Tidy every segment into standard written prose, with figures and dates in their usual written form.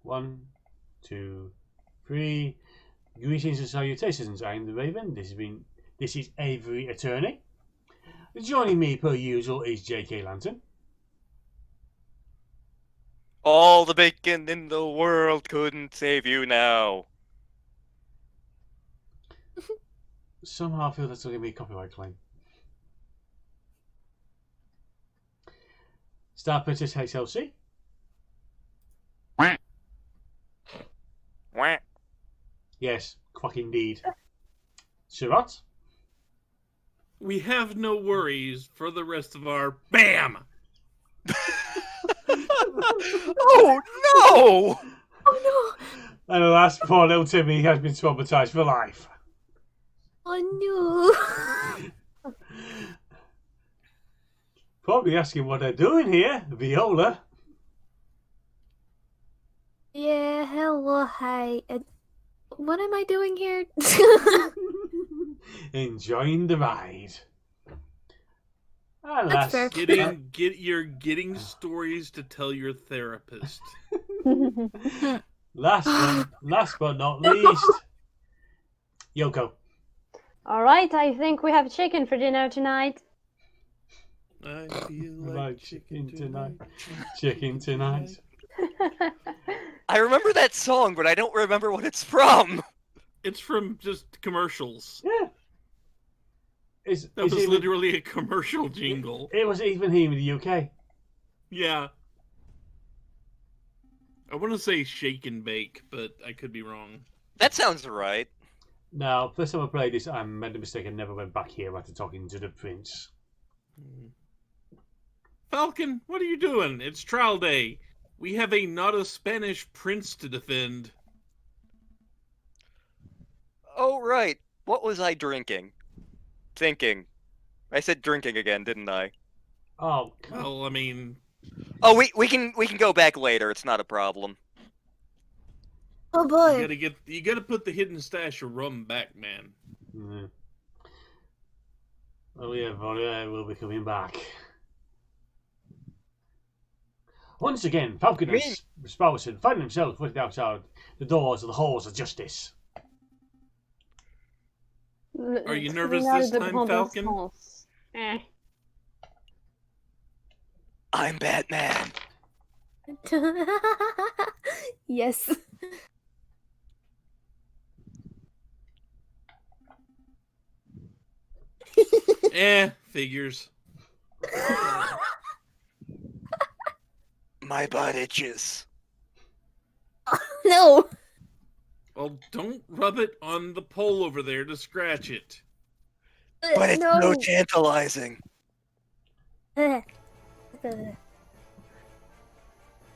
1, 2, 3. Greetings and salutations. I am the Raven. This is Aviary Attorney. Joining me per usual is JKLantern. All the bacon in the world couldn't save you now. Somehow I feel that's going to be a copyright claim. StarprincessHLC. Wah. Yes, quack indeed. Surratt. We have no worries for the rest of our BAM! Oh no! Oh And the last poor little Timmy has been traumatized for life. no! Oh no! Probably asking what they're doing here, Viola. Yeah, hello, hi. What am I doing here? Enjoying the ride. And That's fair. You're getting stories to tell your therapist. last but not least, Yoko. All right, I think we have chicken for dinner tonight. I feel like Like chicken tonight. Chicken tonight. I remember that song, but I don't remember what it's from. It's from just commercials. Yeah. That was literally a commercial jingle. It was even here in the UK. Yeah. I want to say shake and bake, but I could be wrong. That sounds right. Now, first time I played this, I made the mistake and never went back here after talking to the prince. Falcon, what are you doing? It's trial day. We have a not a Spanish prince to defend. Oh right. What was I drinking? Thinking. I said drinking again, didn't I? Oh, Well, I mean, Oh, we can go back later. It's not a problem. Oh you boy! gotta put the hidden stash of rum back, man. mm. Oh yeah, Volia will be coming back. Once again, Falcon and Spousen find themselves waiting outside the doors of the halls of justice. Are you nervous this time, Falcon? I'm Batman. Yes. Figures. My butt itches. No! Well, don't rub it on the pole over there to scratch it. But it's no. so tantalizing.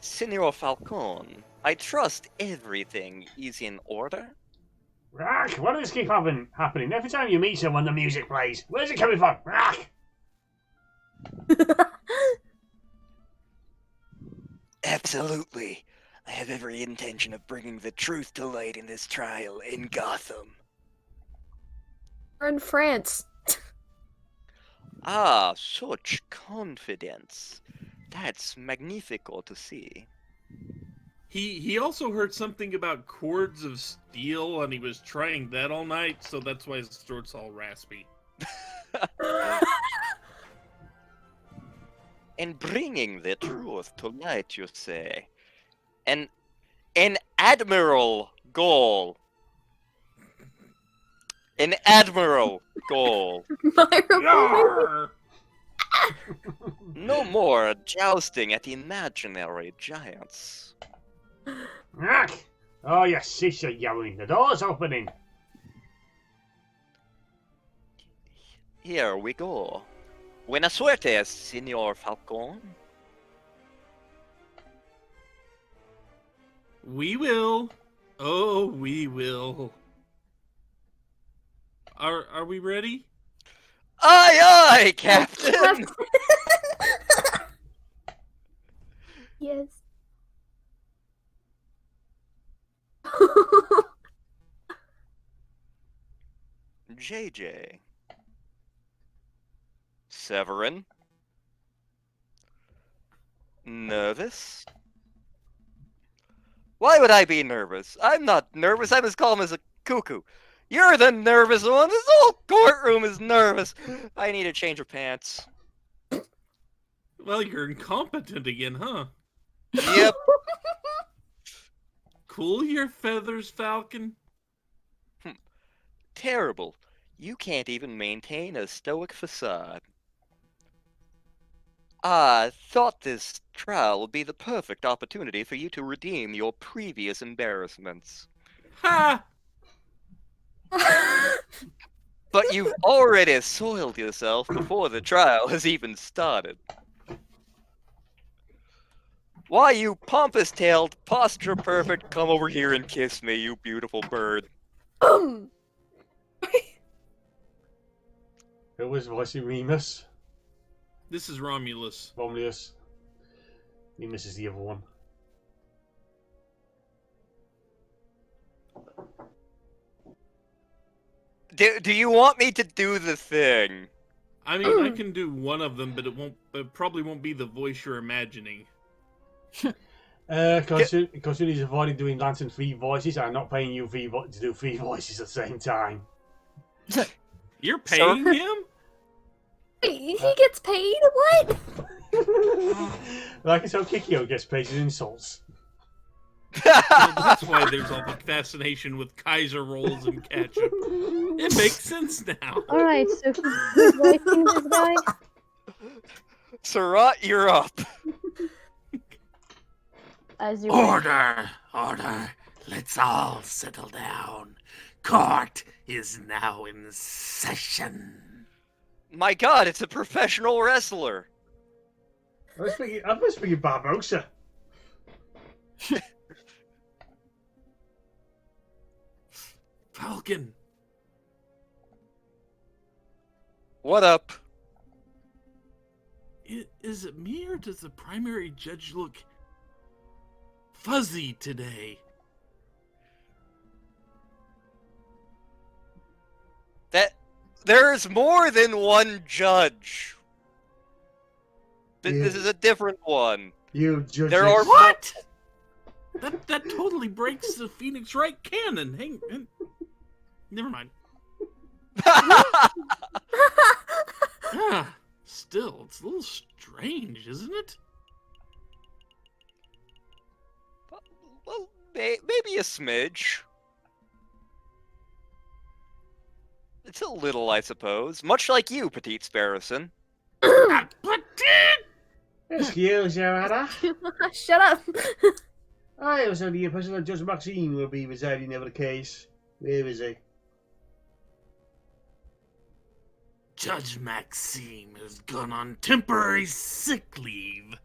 Senor Falcon, I trust everything is in order. Rack, why does this keep happening? Every time you meet someone, the music plays. Where's it coming from? Rack! Absolutely. I have every intention of bringing the truth to light in this trial in Gotham. We're in France. Ah, such confidence. That's magnifico to see. He also heard something about cords of steel, and he was trying that all night, so that's why his throat's all raspy. And bringing the truth to light, you say? An admiral goal. An admiral goal. Yarr! No more jousting at imaginary giants. Rack! Oh, you cease your yelling. The door's opening. Here we go. Buena suerte, Senor Falcon. We will. Oh, we will. Are we ready? Aye, aye, Captain! Yes. JJ. Severin. Nervous. Why would I be nervous? I'm not nervous. I'm as calm as a cuckoo. You're the nervous one. This whole courtroom is nervous. I need a change of pants. Well, you're incompetent again, huh? Yep. Cool your feathers, Falcon. Terrible. You can't even maintain a stoic facade. I thought this trial would be the perfect opportunity for you to redeem your previous embarrassments. Ha! But you've already soiled yourself before the trial has even started. Why, you pompous-tailed, posture-perfect, come over here and kiss me, you beautiful bird. Who was voicing Remus? This is Romulus. Romulus. Remus is the other one. Do you want me to do the thing? I mean, I can do one of them, but it probably won't be the voice you're imagining. Considering he's avoiding doing Lantern 3 voices, I'm not paying you to do 3 voices at the same time. You're paying him? He gets paid? What? Like it's how Kikyo gets paid his insults. Well, that's why there's all the fascination with Kaiser rolls and ketchup. It makes sense now. Alright, so who's voicing this guy? Surratt, you're up. As you wish. Order! Order! Let's all settle down. Court is now in session. My god, it's a professional wrestler. I'm speaking Barbosa. Falcon. What up? Is it me, or does the primary judge look fuzzy today? There's more than one judge. This is a different one. You judge. There are What? That totally breaks the Phoenix Wright canon. Hang, never mind. Still, it's a little strange, isn't it? Well, maybe a smidge. It's a little, I suppose. Much like you, Petite Sparrowson. Excuse you, Anna. Shut up. I was under the impression that Judge Maxine will be residing over the case. Where is he? Judge Maxime has gone on temporary sick leave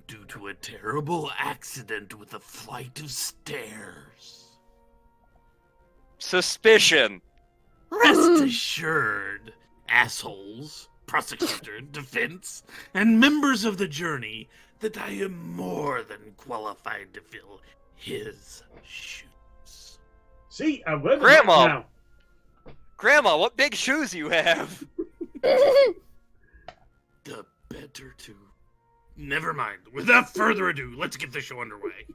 due to a terrible accident with a flight of stairs. Suspicion. Rest assured, assholes, prosecutor, defense, and members of the jury, that I am more than qualified to fill his shoes. See, I'm ready Grandma. now. Grandma, what big shoes you have. The better to... Never mind. Without further ado, let's get the show underway.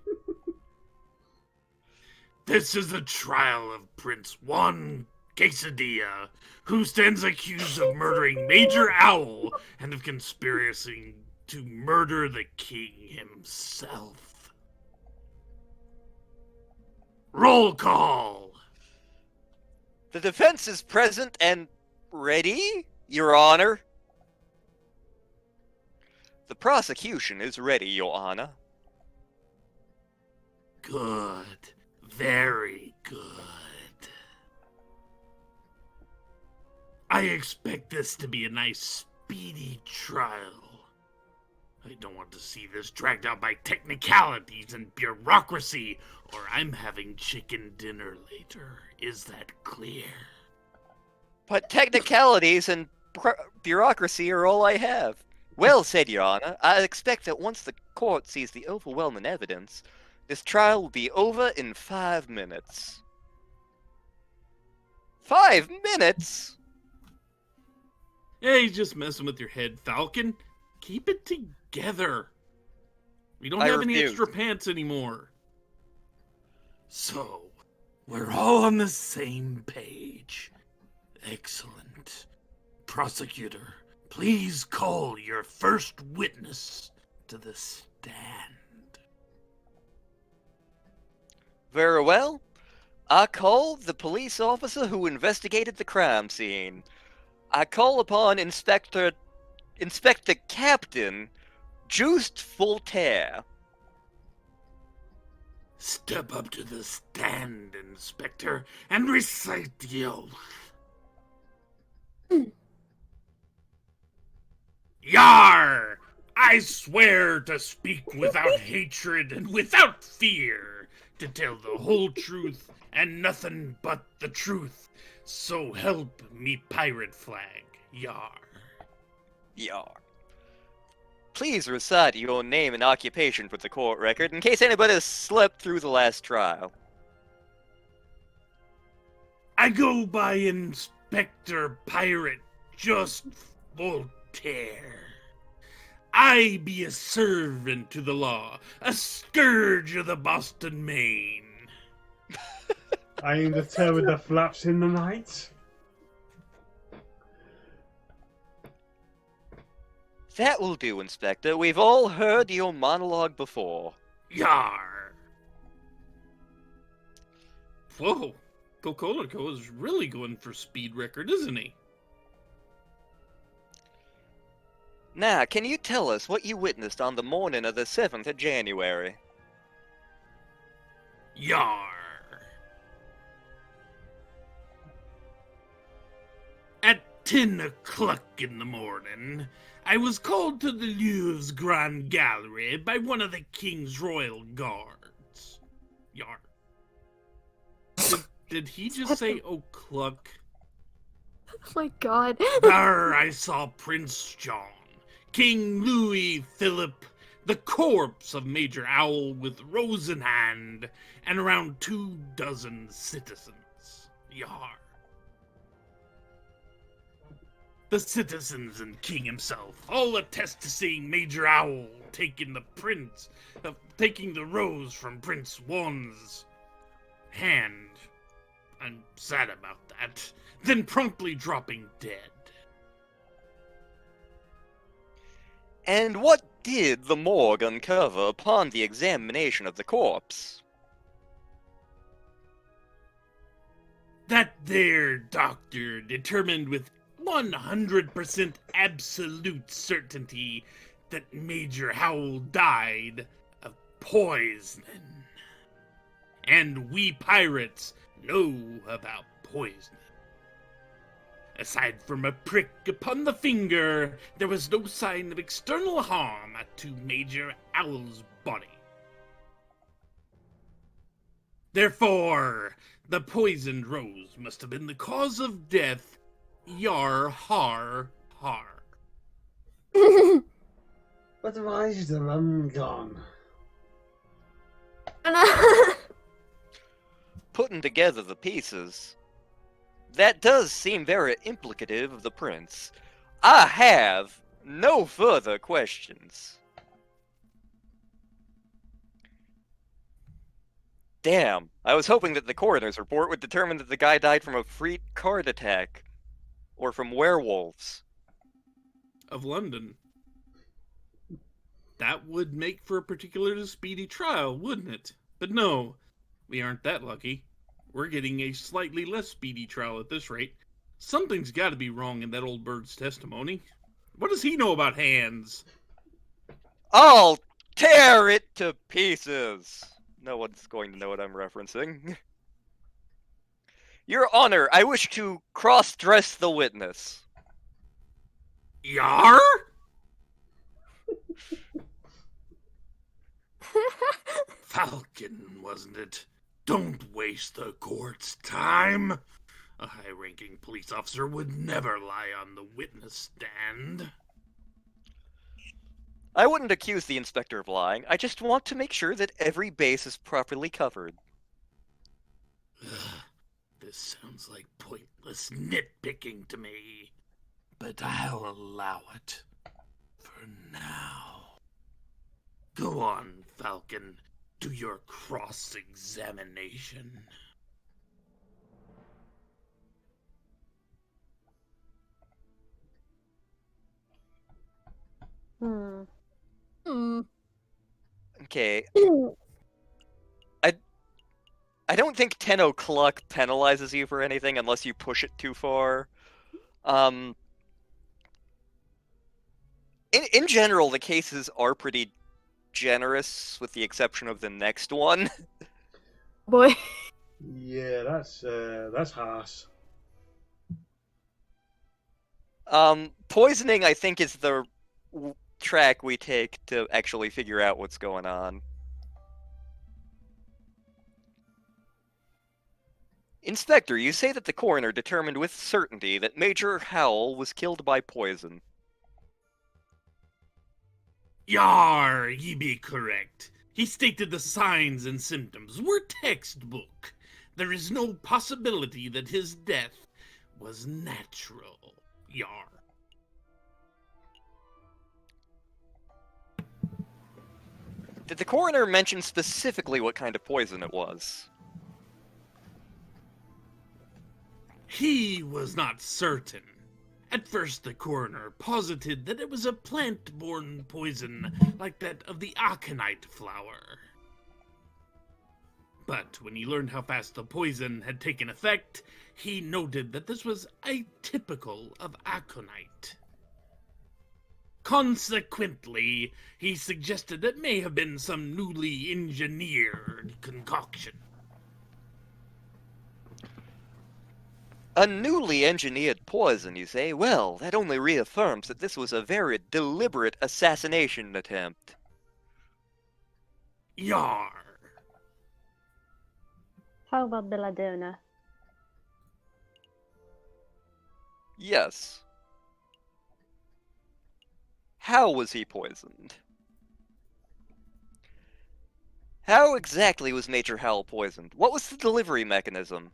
This is the trial of Prince Juan Quesadilla, who stands accused of murdering Major Owl and of conspiracy to murder the king himself. Roll call! The defense is present and ready, Your Honor. The prosecution is ready, Your Honor. Good. Very good. I expect this to be a nice, speedy trial. I don't want to see this dragged out by technicalities and bureaucracy, or I'm having chicken dinner later. Is that clear? But technicalities and bureaucracy are all I have. Well said, Your Honor. I expect that once the court sees the overwhelming evidence, this trial will be over in 5 minutes. 5 minutes? Hey, he's just messing with your head, Falcon. Keep it together. We don't I have any refuse. extra pants anymore. So, we're all on the same page. Excellent. Prosecutor, please call your first witness to the stand. Very well. I call the police officer who investigated the crime scene. I call upon Inspector Captain Just Voltaire. Step up to the stand, Inspector, and recite the oath. Yar! I swear to speak without hatred and without fear, to tell the whole truth and nothing but the truth. So help me, pirate flag. Yar. Yar. Please recite your name and occupation for the court record in case anybody has slept through the last trial. I go by Inspector Pirate Just Voltaire. I be a servant to the law, a scourge of the Boston, Maine. I am the terror that flaps in the night. That will do, Inspector. We've all heard your monologue before. Yar. Whoa, Cocolico is really going for speed record, isn't he? Now, can you tell us what you witnessed on the morning of the 7th of January? Yar. At 10 o'clock in the morning, I was called to the Louvre's Grand Gallery by one of the King's Royal Guards. Yar. Did he just say o'clock? Oh my god. There I saw Prince John, King Louis Philip, the corpse of Major Owl with rose in hand, and around 24 citizens. Yar. The citizens and King himself all attest to seeing Major Owl taking the rose from Prince Juan's hand. I'm sad about that. Then promptly dropping dead. And what did the morgue uncover upon the examination of the corpse? That there doctor determined with 100% absolute certainty that Major Howell died of poisoning. And we pirates know about poisoning. Aside from a prick upon the finger, there was no sign of external harm to Major Owl's body. Therefore, the poisoned rose must have been the cause of death. Yar har har. But why is the rum gone? Putting together the pieces, that does seem very implicative of the prince. I have no further questions. Damn, I was hoping that the coroner's report would determine that the guy died from a freak card attack. Or from werewolves. Of London. That would make for a particularly speedy trial, wouldn't it? But no, we aren't that lucky. We're getting a slightly less speedy trial at this rate. Something's got to be wrong in that old bird's testimony. What does he know about hands? I'll tear it to pieces. No one's going to know what I'm referencing. Your Honor, I wish to cross-dress the witness. Yar? Falcon, wasn't it? Don't waste the court's time. A high-ranking police officer would never lie on the witness stand. I wouldn't accuse the inspector of lying. I just want to make sure that every base is properly covered. This sounds like pointless nitpicking to me, but I'll allow it for now. Go on, Falcon. to your cross-examination. Hmm. Okay, I don't think 10 o'clock penalizes you for anything unless you push it too far. In general, the cases are pretty generous, with the exception of the next one. Boy. Yeah, that's harsh. Poisoning, I think, is the track we take to actually figure out what's going on. Inspector, you say that the coroner determined with certainty that Major Howell was killed by poison. Yar, ye be correct. He stated the signs and symptoms were textbook. There is no possibility that his death was natural. Yar. Did the coroner mention specifically what kind of poison it was? He was not certain. At first, the coroner posited that it was a plant-borne poison like that of the aconite flower. But when he learned how fast the poison had taken effect, he noted that this was atypical of aconite. Consequently, he suggested it may have been some newly engineered concoction. A newly engineered poison, you say? Well, that only reaffirms that this was a very deliberate assassination attempt. Yar. How about belladonna? Yes. How was he poisoned? How exactly was Major Howell poisoned? What was the delivery mechanism?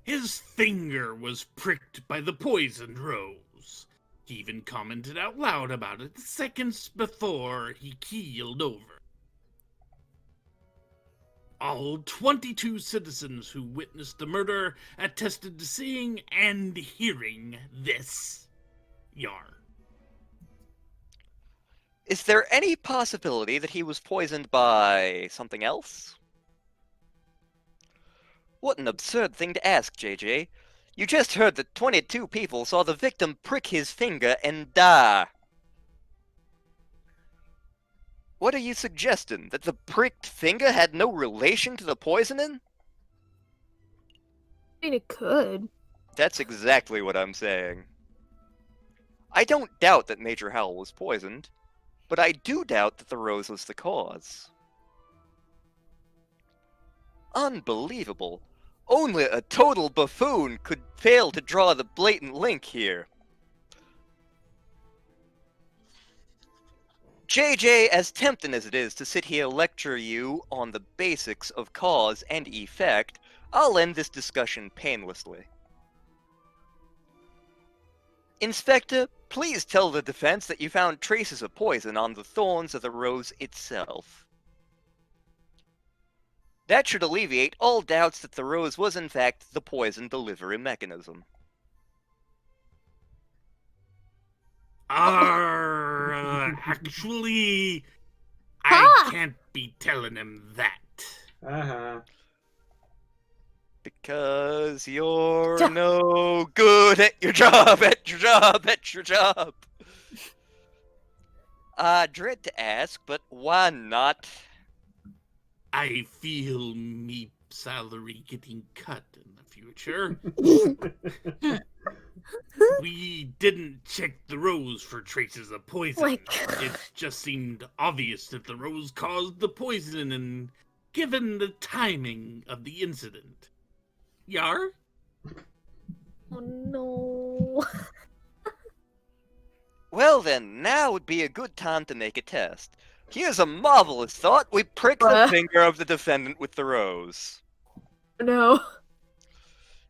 His finger was pricked by the poisoned rose. He even commented out loud about it seconds before he keeled over. All 22 citizens who witnessed the murder attested to seeing and hearing this. Yar. Is there any possibility that he was poisoned by something else? What an absurd thing to ask, JJ. You just heard that 22 people saw the victim prick his finger and die. What are you suggesting? That the pricked finger had no relation to the poisoning? I mean, it could. That's exactly what I'm saying. I don't doubt that Major Howell was poisoned, but I do doubt that the rose was the cause. Unbelievable. Only a total buffoon could fail to draw the blatant link here. JJ, as tempting as it is to sit here lecture you on the basics of cause and effect, I'll end this discussion painlessly. Inspector, please tell the defense that you found traces of poison on the thorns of the rose itself. That should alleviate all doubts that the rose was in fact the poison delivery mechanism. Actually, I can't be telling him that. Uh-huh. Because you're no good at your job, at your job, at your job. I dread to ask, but why not? I feel me salary getting cut in the future. We didn't check the rose for traces of poison. It just seemed obvious that the rose caused the poisoning, given the timing of the incident. Yar? Oh no. Well then, now would be a good time to make a test. Here's a marvelous thought. We prick the finger of the defendant with the rose. No.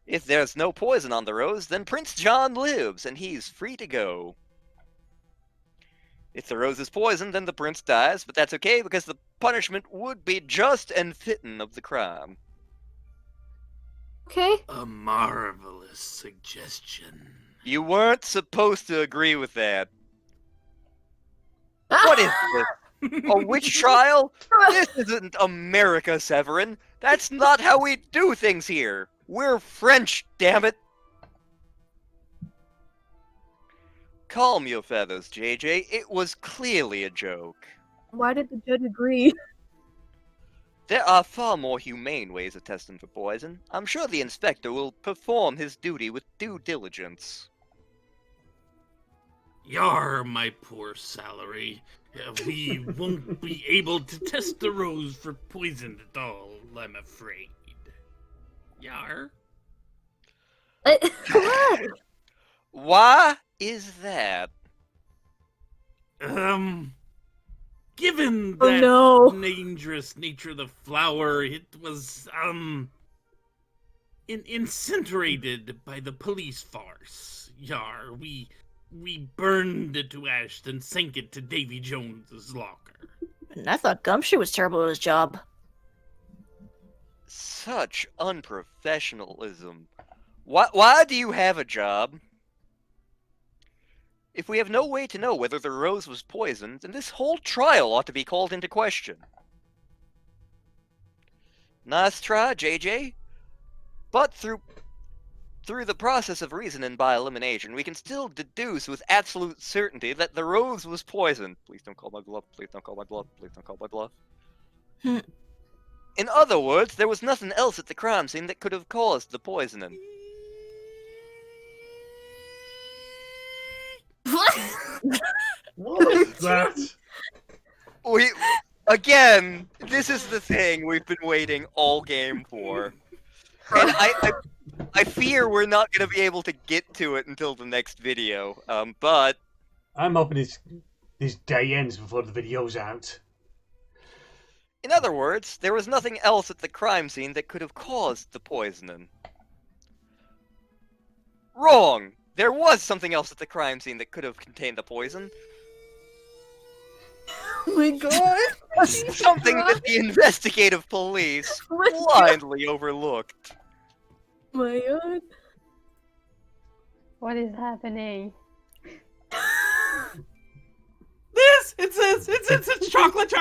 If there's no poison on the rose, then Prince John lives, and he's free to go. If the rose is poisoned, then the prince dies, but that's okay because the punishment would be just and fitting of the crime. Okay. A marvelous suggestion. You weren't supposed to agree with that. What is this? A witch trial? This isn't America, Severin. That's not how we do things here. We're French, damn it. Calm your feathers, JJ. It was clearly a joke. Why did the judge agree? There are far more humane ways of testing for poison. I'm sure the inspector will perform his duty with due diligence. Yar, my poor salary. We won't be able to test the rose for poison at all, I'm afraid. Yar? What? Why is that? Given Oh, that no. dangerous nature of the flower, it was, incinerated by the police farce. Yar, we burned it to ash, then sank it to Davy Jones's locker. And I thought Gumshoe was terrible at his job. Such unprofessionalism. Why do you have a job? If we have no way to know whether the rose was poisoned, then this whole trial ought to be called into question. Nice try, JJ. But through the process of reasoning by elimination, we can still deduce with absolute certainty that the rose was poisoned. Please don't call my bluff. Please don't call my bluff. Please don't call my bluff. In other words, there was nothing else at the crime scene that could have caused the poisoning. What is that? Again, this is the thing we've been waiting all game for. And I fear we're not going to be able to get to it until the next video, but... I'm hoping this day ends before the video's out. In other words, there was nothing else at the crime scene that could have caused the poisoning. Wrong! There was something else at the crime scene that could have contained the poison. Oh my god. Something that the investigative police Oh my blindly overlooked. my god. What is happening? It's chocolate.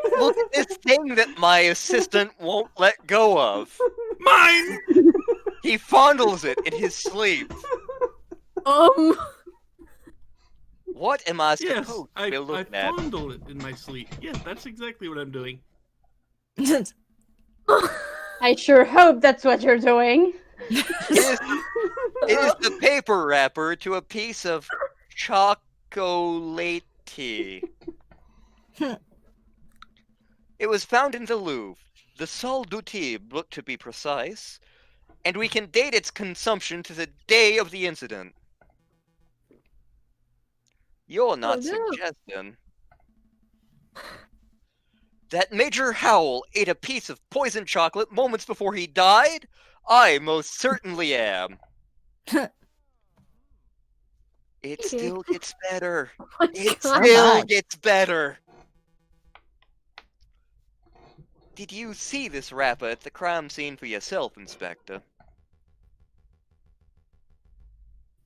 Look at this thing that my assistant won't let go of. Mine! He fondles it in his sleep. What am I Yes, supposed to I be looking at? fondle it in my sleep. Yes, that's exactly what I'm doing. I sure hope that's what you're doing. It is the paper wrapper to a piece of chocolate. It was found in the Louvre, the Salle du Tibre, to be precise, and we can date its consumption to the day of the incident. You're not suggesting that Major Howell ate a piece of poisoned chocolate moments before he died? I most certainly am. It still gets better. It still gets better. Did you see this wrapper at the crime scene for yourself, Inspector?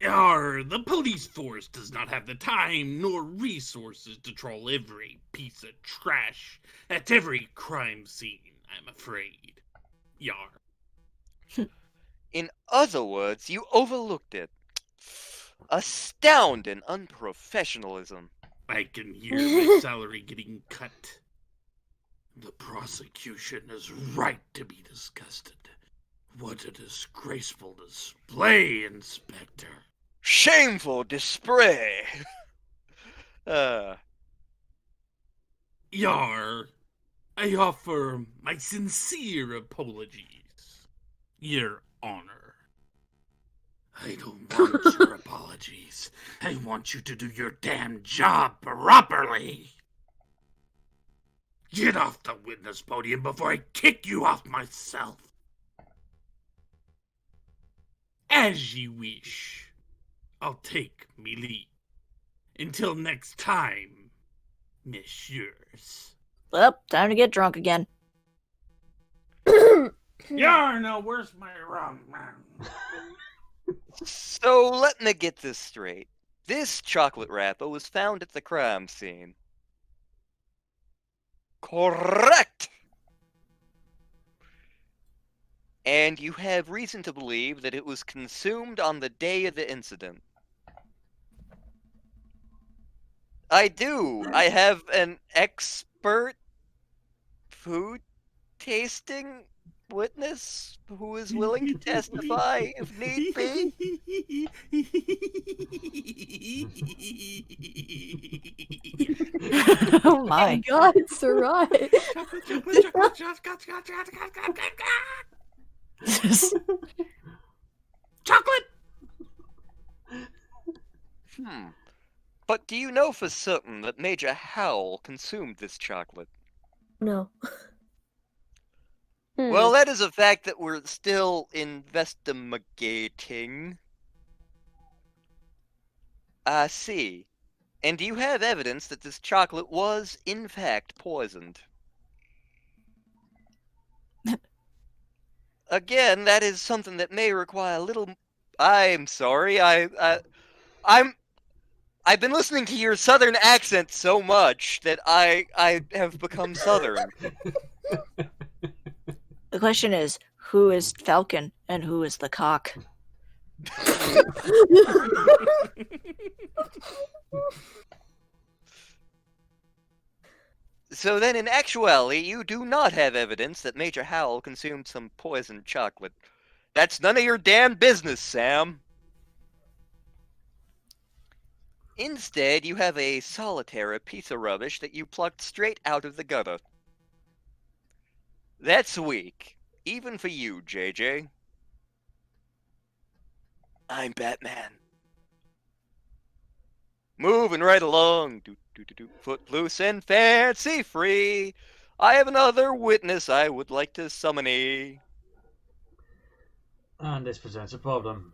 The police force does not have the time nor resources to troll every piece of trash at every crime scene, I'm afraid. In other words, you overlooked it. Astounding unprofessionalism. I can hear my salary getting cut. The prosecution is right to be disgusted. What a disgraceful display, Inspector. Shameful display. I offer my sincere apologies, Your Honor. I don't want your apologies. I want you to do your damn job properly. Get off the witness podium before I kick you off myself. As you wish. I'll take me leave. Until next time, messieurs. Well, time to get drunk again. Yarno, where's my rum? So let me get this straight. This chocolate wrapper was found at the crime scene. Correct! And you have reason to believe that it was consumed on the day of the incident. I do. I have an expert food tasting witness who is willing to testify if need be. Oh my. God, it's right. Chocolate! But do you know for certain that Major Howell consumed this chocolate? No. Well, that is a fact that we're still investigating. I see. And do you have evidence that this chocolate was, in fact, poisoned? Again, that is something that may require a little... I'm sorry, I've been listening to your southern accent so much that I have become southern. The question is, who is Falcon and who is the cock? So then, in actuality, you do not have evidence that Major Howell consumed some poisoned chocolate. That's none of your damn business, Sam. Instead, you have a solitary piece of rubbish that you plucked straight out of the gutter. That's weak, even for you, JJ. I'm Batman. Moving right along, footloose and fancy free. I have another witness I would like to summon. And this presents a problem.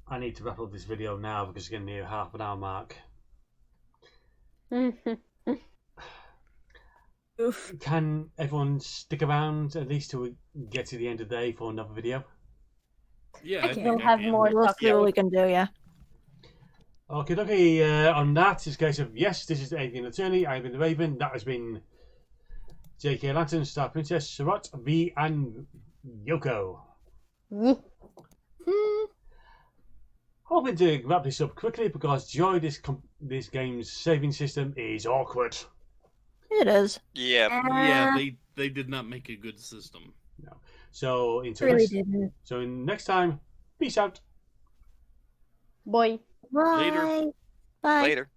I need to wrap up this video now because it's getting near half an hour mark. Oof. Can everyone stick around at least till we get to the end of the day for another video? Yeah, I Okay. think We'll I have can. more We'll talk see what about. we can do, yeah. Okay, on that, it's a case of yes, this is the Alien Attorney. I've been the Raven. That has been JKLantern, Star Princess, Surratt, V, and Yoko. Yee. Hoping to wrap this up quickly because Joy, this game's saving system is awkward. It is. Yeah. Yeah, they did not make a good system. No. So until Really next, didn't. so next time, peace out. Boy. Bye. Later. Bye. Later.